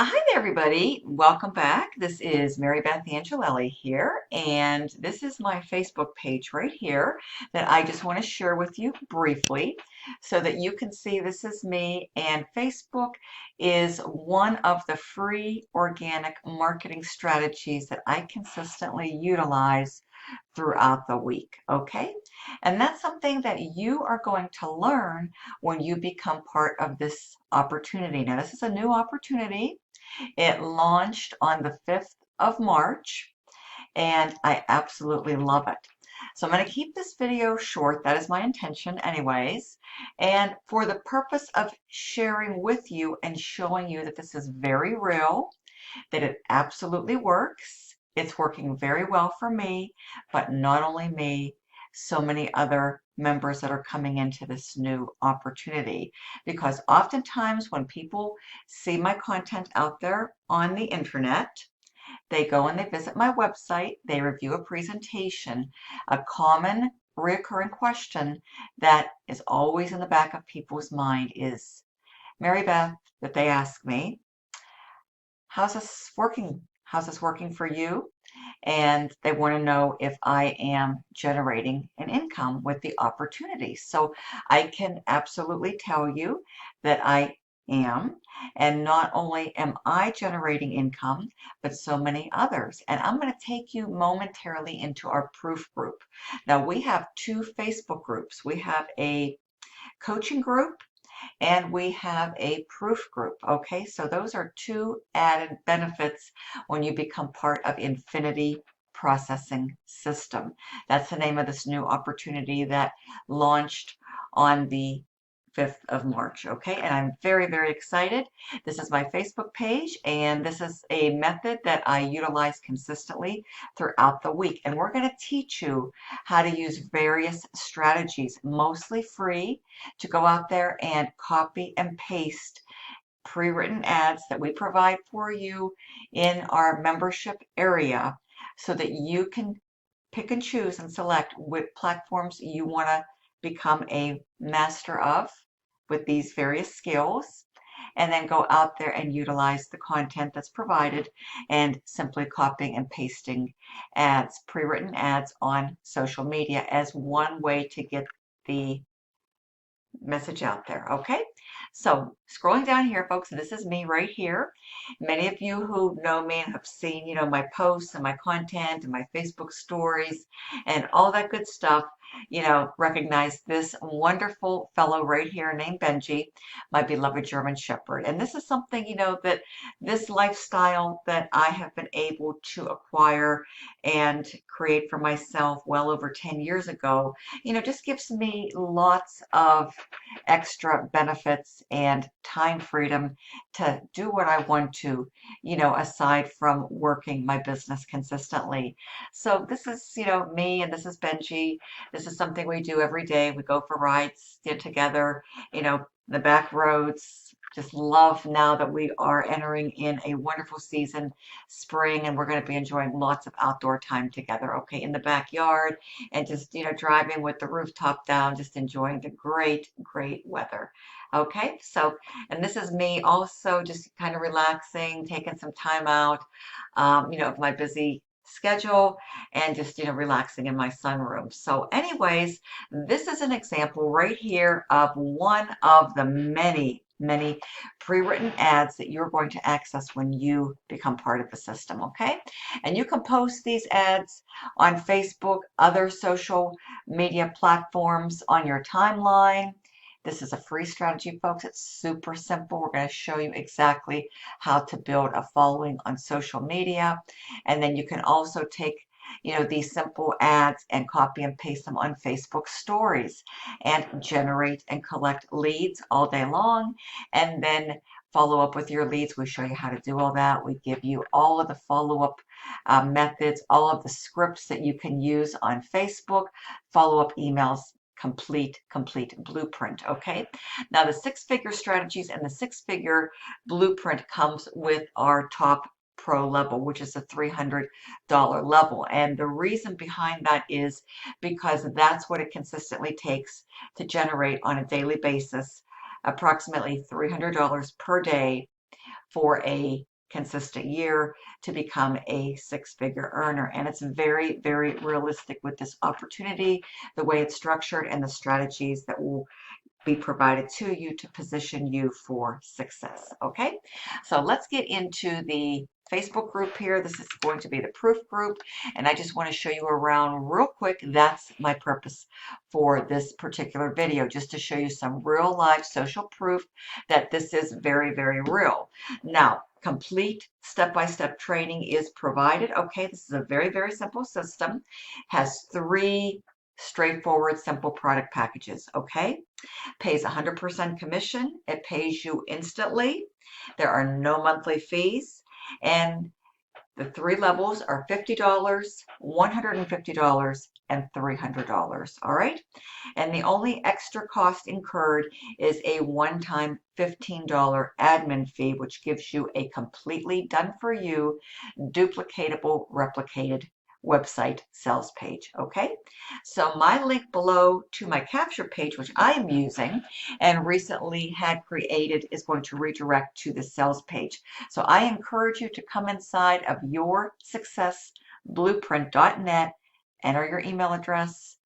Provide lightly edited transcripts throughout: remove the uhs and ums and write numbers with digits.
Hi there, everybody. Welcome back. This is Mary Beth Angelelli here, and this is my Facebook page right here that I just want to share with you briefly so that you can see this is me. And Facebook is one of the free organic marketing strategies that I consistently utilize throughout the week. Okay, and that's something that you are going to learn when you become part of this opportunity. Now, this is a new opportunity. It launched on the 5th of March, and I absolutely love it. So I'm going to keep this video short. That is my intention anyways. And for the purpose of sharing with you and showing you that this is very real, that it absolutely works. It's working very well for me, but not only me, so many other members that are coming into this new opportunity. Because oftentimes when people see my content out there on the internet, they go and they visit my website, they review a presentation. A common recurring question that is always in the back of people's mind is, Mary Beth, that they ask me, how's this working? How's this working for you? And they want to know if I am generating an income with the opportunity. So I can absolutely tell you that I am. And not only am I generating income, but so many others. And I'm going to take you momentarily into our proof group. Now, we have two Facebook groups. We have a coaching group and we have a proof group. Okay, so those are two added benefits when you become part of Infinity Processing System. That's the name of this new opportunity that launched on the 5th of March. Okay, and I'm very, very excited. This is my Facebook page, and this is a method that I utilize consistently throughout the week. And we're going to teach you how to use various strategies, mostly free, to go out there and copy and paste pre-written ads that we provide for you in our membership area so that you can pick and choose and select what platforms you want to become a master of with these various skills, and then go out there and utilize the content that's provided and simply copying and pasting ads, pre-written ads on social media as one way to get the message out there. Okay, so scrolling down here, folks, this is me right here. Many of you who know me and have seen, my posts and my content and my Facebook stories and all that good stuff, recognize this wonderful fellow right here named Benji, my beloved German Shepherd. And this is something, that this lifestyle that I have been able to acquire and create for myself well over 10 years ago, just gives me lots of extra benefits and time freedom to do what I want to, aside from working my business consistently. So this is, me, and this is Benji. This is something we do every day. We go for rides, together, the back roads. Just love now that we are entering in a wonderful season, spring, and we're going to be enjoying lots of outdoor time together, okay, in the backyard, and just, driving with the rooftop down, just enjoying the great, great weather. Okay, so, and this is me also just kind of relaxing, taking some time out, of my busy schedule and just, relaxing in my sunroom. So anyways, this is an example right here of one of the many pre-written ads that you're going to access when you become part of the system, okay? And you can post these ads on Facebook, other social media platforms, on your timeline. This is a free strategy, folks. It's super simple. We're going to show you exactly how to build a following on social media. And then you can also take these simple ads and copy and paste them on Facebook stories and generate and collect leads all day long, and then follow up with your leads. We show you how to do all that. We give you all of the follow-up methods, all of the scripts that you can use on Facebook, follow-up emails, complete blueprint. Okay, now the six-figure strategies and the six-figure blueprint comes with our top pro level, which is a $300 level. And the reason behind that is because that's what it consistently takes to generate on a daily basis approximately $300 per day for a consistent year to become a six-figure earner. And it's very, very realistic with this opportunity, the way it's structured and the strategies that will be provided to you to position you for success. Okay, so let's get into the Facebook group here. This is going to be the proof group, and I just want to show you around real quick. That's my purpose for this particular video, just to show you some real life social proof that this is very, very real. Now, complete step-by-step training is provided. Okay, this is a very, very simple system, has 3 straightforward, simple product packages. Okay, pays 100% commission. It pays you instantly. There are no monthly fees. And the 3 levels are $50, $150, and $300. All right. And the only extra cost incurred is a one-time $15 admin fee, which gives you a completely done for you, duplicatable, replicated website sales page. Okay, so my link below to my capture page, which I am using and recently had created, is going to redirect to the sales page. So I encourage you to come inside of yoursuccessblueprint.net, enter your email address,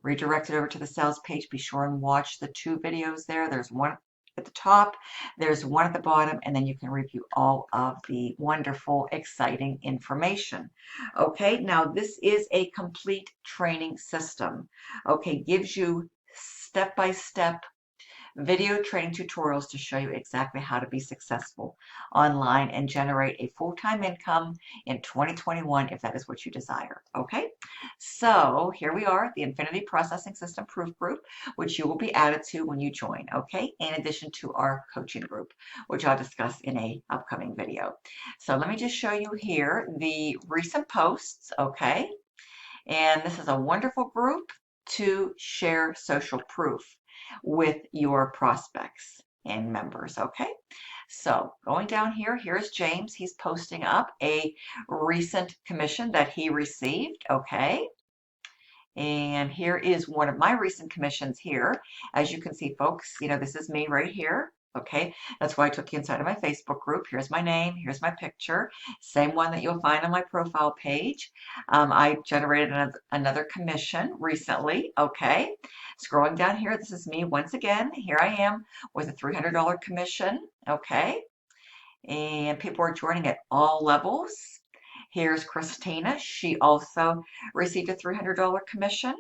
redirect it over to the sales page. Be sure and watch the 2 videos there. There's one at the top, there's one at the bottom, and then you can review all of the wonderful, exciting information. Okay, now this is a complete training system. Okay, gives you step-by-step video training tutorials to show you exactly how to be successful online and generate a full-time income in 2021 if that is what you desire. Okay, so here we are, the Infinity Processing System Proof Group, which you will be added to when you join. Okay, in addition to our coaching group, which I'll discuss in a upcoming video. So let me just show you here the recent posts. Okay, and this is a wonderful group to share social proof with your prospects and members. Okay, so going down here, here's James. He's posting up a recent commission that he received. Okay, and here is one of my recent commissions here. As you can see, folks, this is me right here. Okay, that's why I took you inside of my Facebook group. Here's my name, here's my picture, same one that you'll find on my profile page. I generated another commission recently. Okay, scrolling down here, this is me once again. Here I am with a $300 commission. Okay, and people are joining at all levels. Here's Christina. She also received a $300 commission.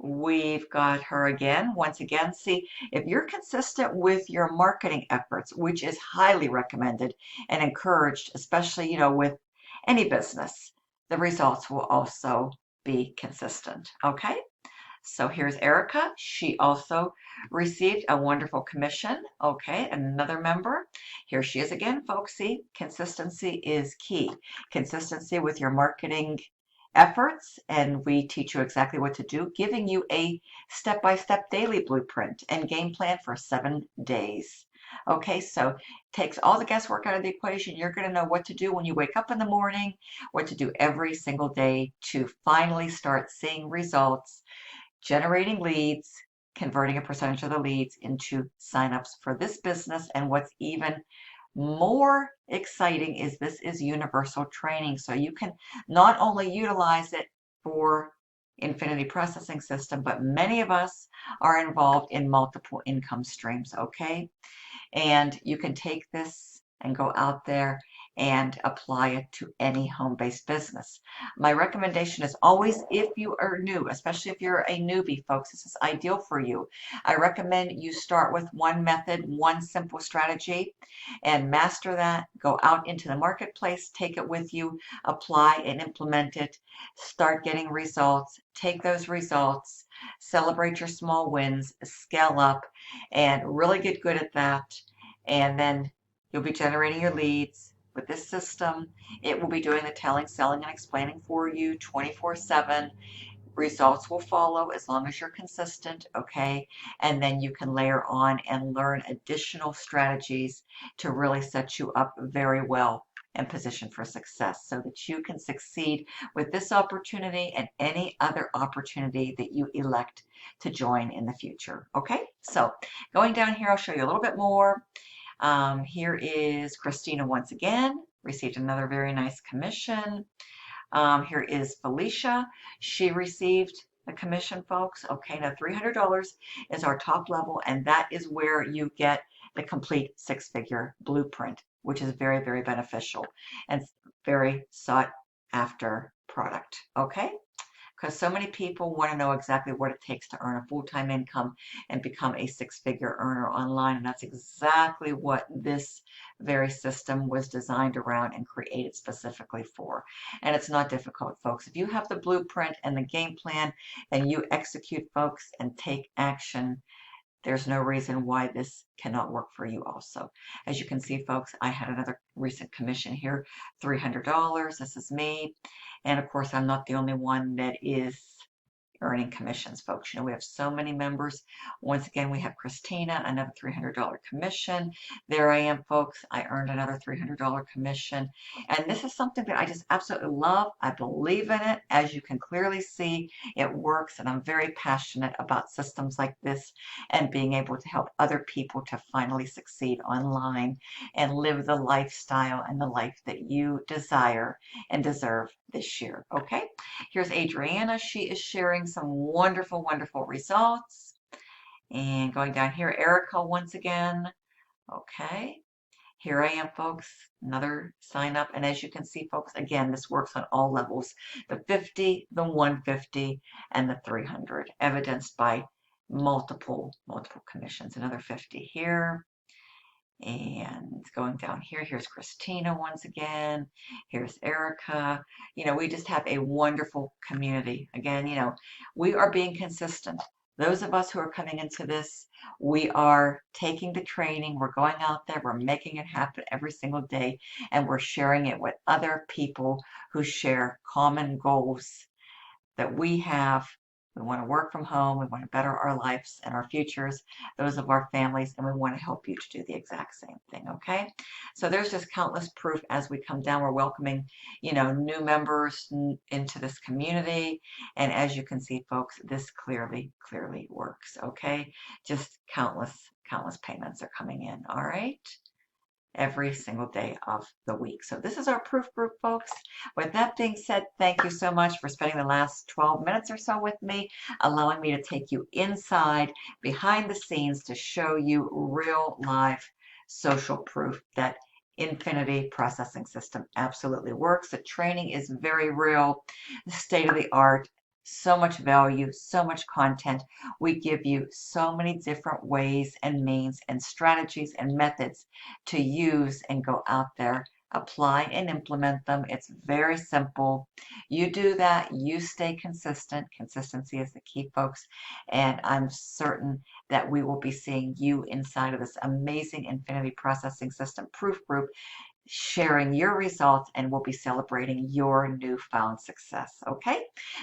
We've got her again. Once again, see, if you're consistent with your marketing efforts, which is highly recommended and encouraged, especially, with any business, the results will also be consistent. Okay, so here's Erica. She also received a wonderful commission. Okay, another member. Here she is again, folks. See, consistency is key. Consistency with your marketing efforts, and we teach you exactly what to do, giving you a step-by-step daily blueprint and game plan for 7 days. Okay, so takes all the guesswork out of the equation. You're going to know what to do when you wake up in the morning, what to do every single day to finally start seeing results, generating leads, converting a percentage of the leads into signups for this business. And what's even more exciting is this is universal training. So you can not only utilize it for Infinity Processing System, but many of us are involved in multiple income streams. Okay, and you can take this and go out there and apply it to any home-based business. My recommendation is always, if you are new, especially if you're a newbie, folks, this is ideal for you. I recommend you start with one method, one simple strategy, and master that. Go out into the marketplace, take it with you, apply and implement it, start getting results, take those results, celebrate your small wins, scale up, and really get good at that. And then you'll be generating your leads. With this system, it will be doing the telling, selling, and explaining for you 24/7. Results will follow as long as you're consistent, okay? And then you can layer on and learn additional strategies to really set you up very well and position for success so that you can succeed with this opportunity and any other opportunity that you elect to join in the future, okay? So going down here, I'll show you a little bit more. Here is Christina once again, received another very nice commission. Here is Felicia. She received the commission, folks. Okay, now $300 is our top level, and that is where you get the complete six-figure blueprint, which is very, very beneficial and very sought after product. Okay, because so many people want to know exactly what it takes to earn a full-time income and become a six-figure earner online. And that's exactly what this very system was designed around and created specifically for. And it's not difficult, folks. If you have the blueprint and the game plan and you execute, folks, and take action, there's no reason why this cannot work for you also. As you can see, folks, I had another recent commission here, $300. This is me. And of course, I'm not the only one that is earning commissions, folks. You know, we have so many members. Once again, we have Christina, another $300 commission. There I am, folks. I earned another $300 commission. And this is something that I just absolutely love. I believe in it. As you can clearly see, it works. And I'm very passionate about systems like this and being able to help other people to finally succeed online and live the lifestyle and the life that you desire and deserve this year. Okay? Here's Adriana. She is sharing some wonderful, wonderful results. And going down here, Erica once again. Okay. Here I am, folks. Another sign up. And as you can see, folks, again, this works on all levels. The 50, the 150, and the 300, evidenced by multiple commissions. Another 50 here. And going down here, here's Christina once again. Here's Erica. You know, we just have a wonderful community. Again, you know, we are being consistent. Those of us who are coming into this, we are taking the training, we're going out there, we're making it happen every single day, and we're sharing it with other people who share common goals that we have. We want to work from home. We want to better our lives and our futures, those of our families, and we want to help you to do the exact same thing, okay? So there's just countless proof as we come down. We're welcoming, you know, new members into this community. And as you can see, folks, this clearly works, okay? Just countless payments are coming in, all right? Every single day of the week. So this is our proof group, folks. With that being said, thank you so much for spending the last 12 minutes or so with me, allowing me to take you inside, behind the scenes, to show you real live social proof that Infinity Processing System absolutely works. The training is very real, state of the art, so much value, so much content. We give you so many different ways and means and strategies and methods to use and go out there, apply and implement them. It's very simple. You do that, you stay consistent. Consistency is the key, folks. And I'm certain that we will be seeing you inside of this amazing Infinity Processing System proof group, sharing your results, and we'll be celebrating your newfound success. Okay?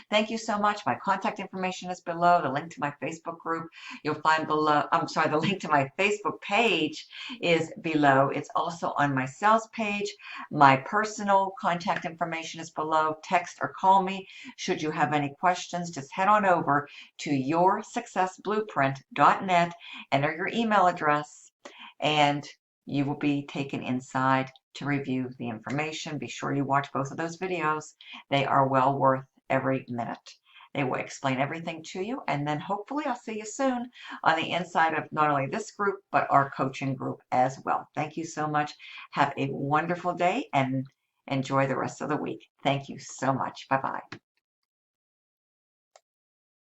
Thank you so much. My contact information is below. The link to my Facebook group you'll find below. I'm sorry, the link to my Facebook page is below. It's also on my sales page. My personal contact information is below. Text or call me should you have any questions. Just head on over to yoursuccessblueprint.net, enter your email address, and you will be taken inside to review the information. Be sure you watch both of those videos. They are well worth every minute. They will explain everything to you, and then hopefully I'll see you soon on the inside of not only this group, but our coaching group as well. Thank you so much. Have a wonderful day and enjoy the rest of the week. Thank you so much. Bye-bye.